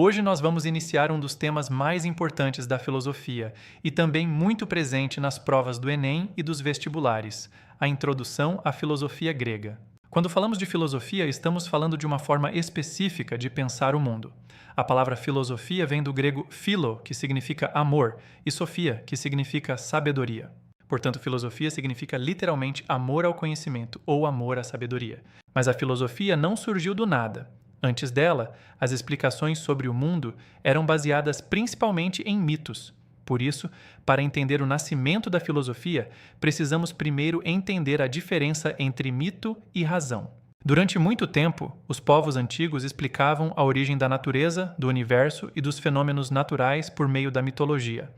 Hoje nós vamos iniciar um dos temas mais importantes da filosofia e também muito presente nas provas do Enem e dos vestibulares, a introdução à filosofia grega. Quando falamos de filosofia, estamos falando de uma forma específica de pensar o mundo. A palavra filosofia vem do grego philo, que significa amor, e sofia, que significa sabedoria. Portanto, filosofia significa literalmente amor ao conhecimento ou amor à sabedoria. Mas a filosofia não surgiu do nada. Antes dela, as explicações sobre o mundo eram baseadas principalmente em mitos. Por isso, para entender o nascimento da filosofia, precisamos primeiro entender a diferença entre mito e razão. Durante muito tempo, os povos antigos explicavam a origem da natureza, do universo e dos fenômenos naturais por meio da mitologia.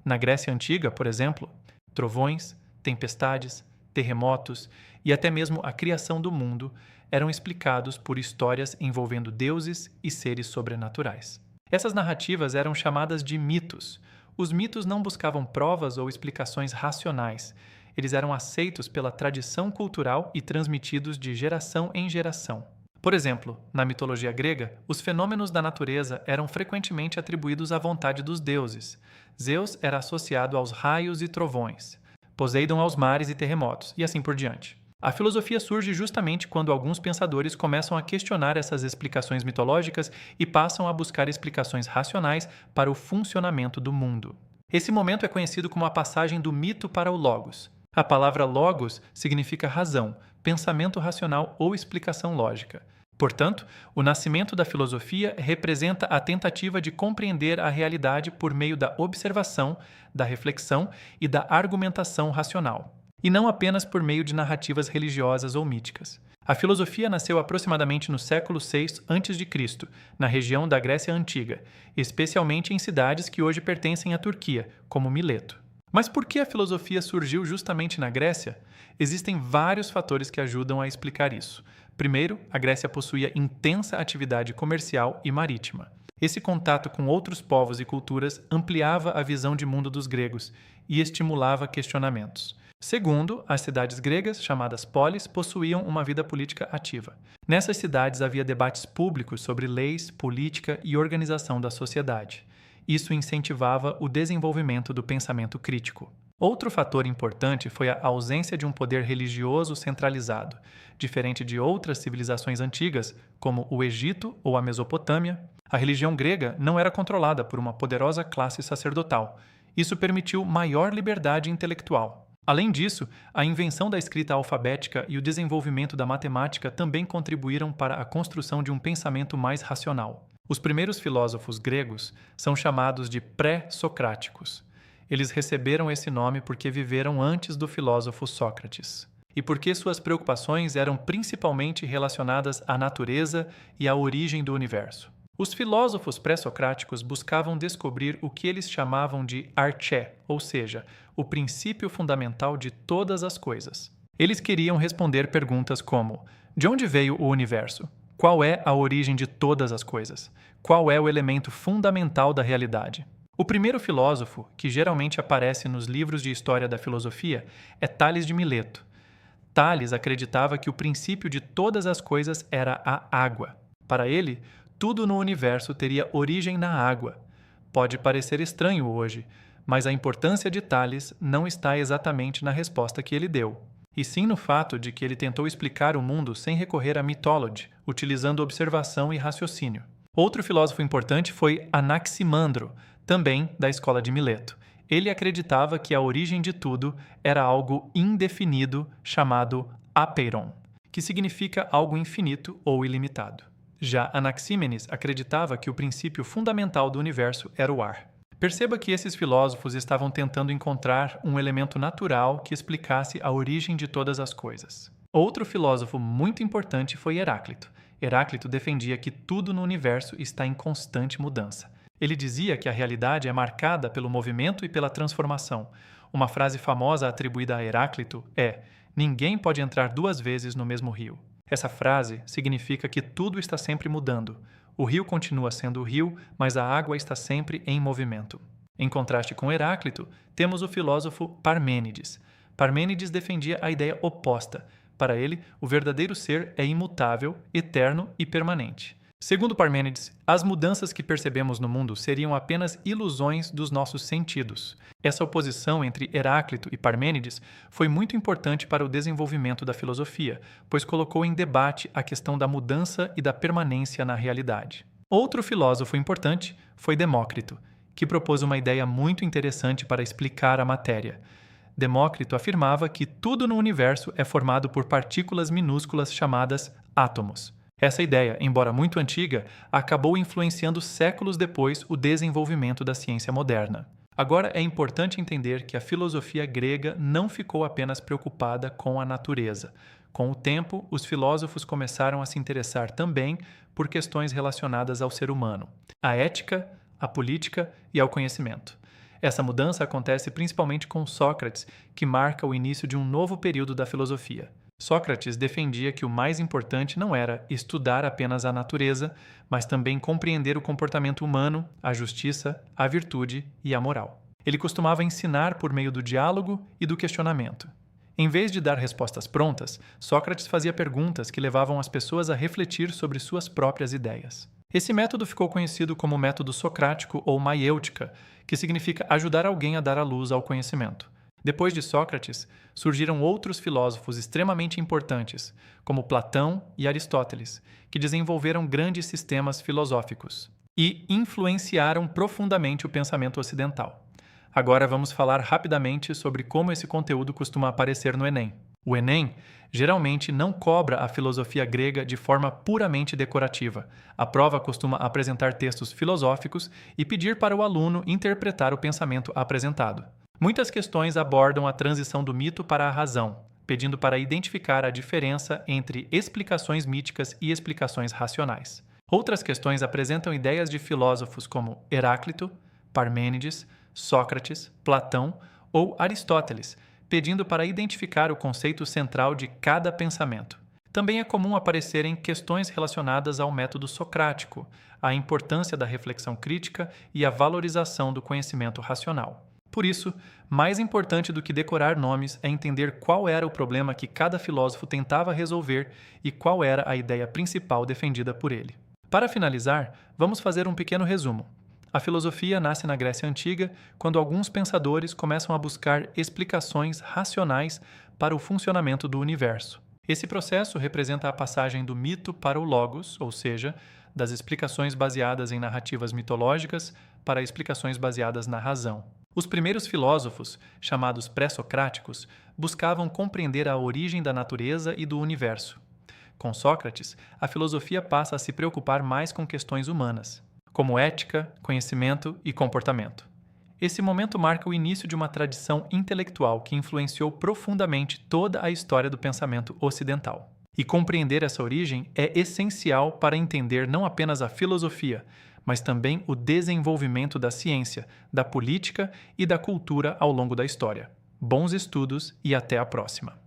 Na Grécia Antiga, por exemplo, trovões, tempestades, terremotos e até mesmo a criação do mundo eram explicados por histórias envolvendo deuses e seres sobrenaturais. Essas narrativas eram chamadas de mitos. Os mitos não buscavam provas ou explicações racionais. Eles eram aceitos pela tradição cultural e transmitidos de geração em geração. Por exemplo, na mitologia grega, os fenômenos da natureza eram frequentemente atribuídos à vontade dos deuses. Zeus era associado aos raios e trovões, Poseidon aos mares e terremotos, e assim por diante. A filosofia surge justamente quando alguns pensadores começam a questionar essas explicações mitológicas e passam a buscar explicações racionais para o funcionamento do mundo. Esse momento é conhecido como a passagem do mito para o logos. A palavra logos significa razão, pensamento racional ou explicação lógica. Portanto, o nascimento da filosofia representa a tentativa de compreender a realidade por meio da observação, da reflexão e da argumentação racional, e não apenas por meio de narrativas religiosas ou míticas. A filosofia nasceu aproximadamente no século VI a.C., na região da Grécia Antiga, especialmente em cidades que hoje pertencem à Turquia, como Mileto. Mas por que a filosofia surgiu justamente na Grécia? Existem vários fatores que ajudam a explicar isso. Primeiro, a Grécia possuía intensa atividade comercial e marítima. Esse contato com outros povos e culturas ampliava a visão de mundo dos gregos e estimulava questionamentos. Segundo, as cidades gregas, chamadas polis, possuíam uma vida política ativa. Nessas cidades havia debates públicos sobre leis, política e organização da sociedade. Isso incentivava o desenvolvimento do pensamento crítico. Outro fator importante foi a ausência de um poder religioso centralizado. Diferente de outras civilizações antigas, como o Egito ou a Mesopotâmia, a religião grega não era controlada por uma poderosa classe sacerdotal. Isso permitiu maior liberdade intelectual. Além disso, a invenção da escrita alfabética e o desenvolvimento da matemática também contribuíram para a construção de um pensamento mais racional. Os primeiros filósofos gregos são chamados de pré-socráticos. Eles receberam esse nome porque viveram antes do filósofo Sócrates, e porque suas preocupações eram principalmente relacionadas à natureza e à origem do universo. Os filósofos pré-socráticos buscavam descobrir o que eles chamavam de arché, ou seja, o princípio fundamental de todas as coisas. Eles queriam responder perguntas como: de onde veio o universo? Qual é a origem de todas as coisas? Qual é o elemento fundamental da realidade? O primeiro filósofo, que geralmente aparece nos livros de história da filosofia, é Tales de Mileto. Tales acreditava que o princípio de todas as coisas era a água. Para ele, tudo no universo teria origem na água. Pode parecer estranho hoje, mas a importância de Tales não está exatamente na resposta que ele deu, e sim no fato de que ele tentou explicar o mundo sem recorrer à mitologia, utilizando observação e raciocínio. Outro filósofo importante foi Anaximandro, também da escola de Mileto. Ele acreditava que a origem de tudo era algo indefinido chamado apeiron, que significa algo infinito ou ilimitado. Já Anaxímenes acreditava que o princípio fundamental do universo era o ar. Perceba que esses filósofos estavam tentando encontrar um elemento natural que explicasse a origem de todas as coisas. Outro filósofo muito importante foi Heráclito. Heráclito defendia que tudo no universo está em constante mudança. Ele dizia que a realidade é marcada pelo movimento e pela transformação. Uma frase famosa atribuída a Heráclito é: ninguém pode entrar duas vezes no mesmo rio. Essa frase significa que tudo está sempre mudando. O rio continua sendo o rio, mas a água está sempre em movimento. Em contraste com Heráclito, temos o filósofo Parmênides. Parmênides defendia a ideia oposta. Para ele, o verdadeiro ser é imutável, eterno e permanente. Segundo Parmênides, as mudanças que percebemos no mundo seriam apenas ilusões dos nossos sentidos. Essa oposição entre Heráclito e Parmênides foi muito importante para o desenvolvimento da filosofia, pois colocou em debate a questão da mudança e da permanência na realidade. Outro filósofo importante foi Demócrito, que propôs uma ideia muito interessante para explicar a matéria. Demócrito afirmava que tudo no universo é formado por partículas minúsculas chamadas átomos. Essa ideia, embora muito antiga, acabou influenciando séculos depois o desenvolvimento da ciência moderna. Agora é importante entender que a filosofia grega não ficou apenas preocupada com a natureza. Com o tempo, os filósofos começaram a se interessar também por questões relacionadas ao ser humano, à ética, à política e ao conhecimento. Essa mudança acontece principalmente com Sócrates, que marca o início de um novo período da filosofia. Sócrates defendia que o mais importante não era estudar apenas a natureza, mas também compreender o comportamento humano, a justiça, a virtude e a moral. Ele costumava ensinar por meio do diálogo e do questionamento. Em vez de dar respostas prontas, Sócrates fazia perguntas que levavam as pessoas a refletir sobre suas próprias ideias. Esse método ficou conhecido como método socrático ou maiêutica, que significa ajudar alguém a dar à luz ao conhecimento. Depois de Sócrates, surgiram outros filósofos extremamente importantes, como Platão e Aristóteles, que desenvolveram grandes sistemas filosóficos e influenciaram profundamente o pensamento ocidental. Agora vamos falar rapidamente sobre como esse conteúdo costuma aparecer no Enem. O Enem geralmente não cobra a filosofia grega de forma puramente decorativa. A prova costuma apresentar textos filosóficos e pedir para o aluno interpretar o pensamento apresentado. Muitas questões abordam a transição do mito para a razão, pedindo para identificar a diferença entre explicações míticas e explicações racionais. Outras questões apresentam ideias de filósofos como Heráclito, Parmênides, Sócrates, Platão ou Aristóteles, pedindo para identificar o conceito central de cada pensamento. Também é comum aparecerem questões relacionadas ao método socrático, a importância da reflexão crítica e a valorização do conhecimento racional. Por isso, mais importante do que decorar nomes é entender qual era o problema que cada filósofo tentava resolver e qual era a ideia principal defendida por ele. Para finalizar, vamos fazer um pequeno resumo. A filosofia nasce na Grécia Antiga quando alguns pensadores começam a buscar explicações racionais para o funcionamento do universo. Esse processo representa a passagem do mito para o logos, ou seja, das explicações baseadas em narrativas mitológicas para explicações baseadas na razão. Os primeiros filósofos, chamados pré-socráticos, buscavam compreender a origem da natureza e do universo. Com Sócrates, a filosofia passa a se preocupar mais com questões humanas, como ética, conhecimento e comportamento. Esse momento marca o início de uma tradição intelectual que influenciou profundamente toda a história do pensamento ocidental. E compreender essa origem é essencial para entender não apenas a filosofia, mas também o desenvolvimento da ciência, da política e da cultura ao longo da história. Bons estudos e até a próxima!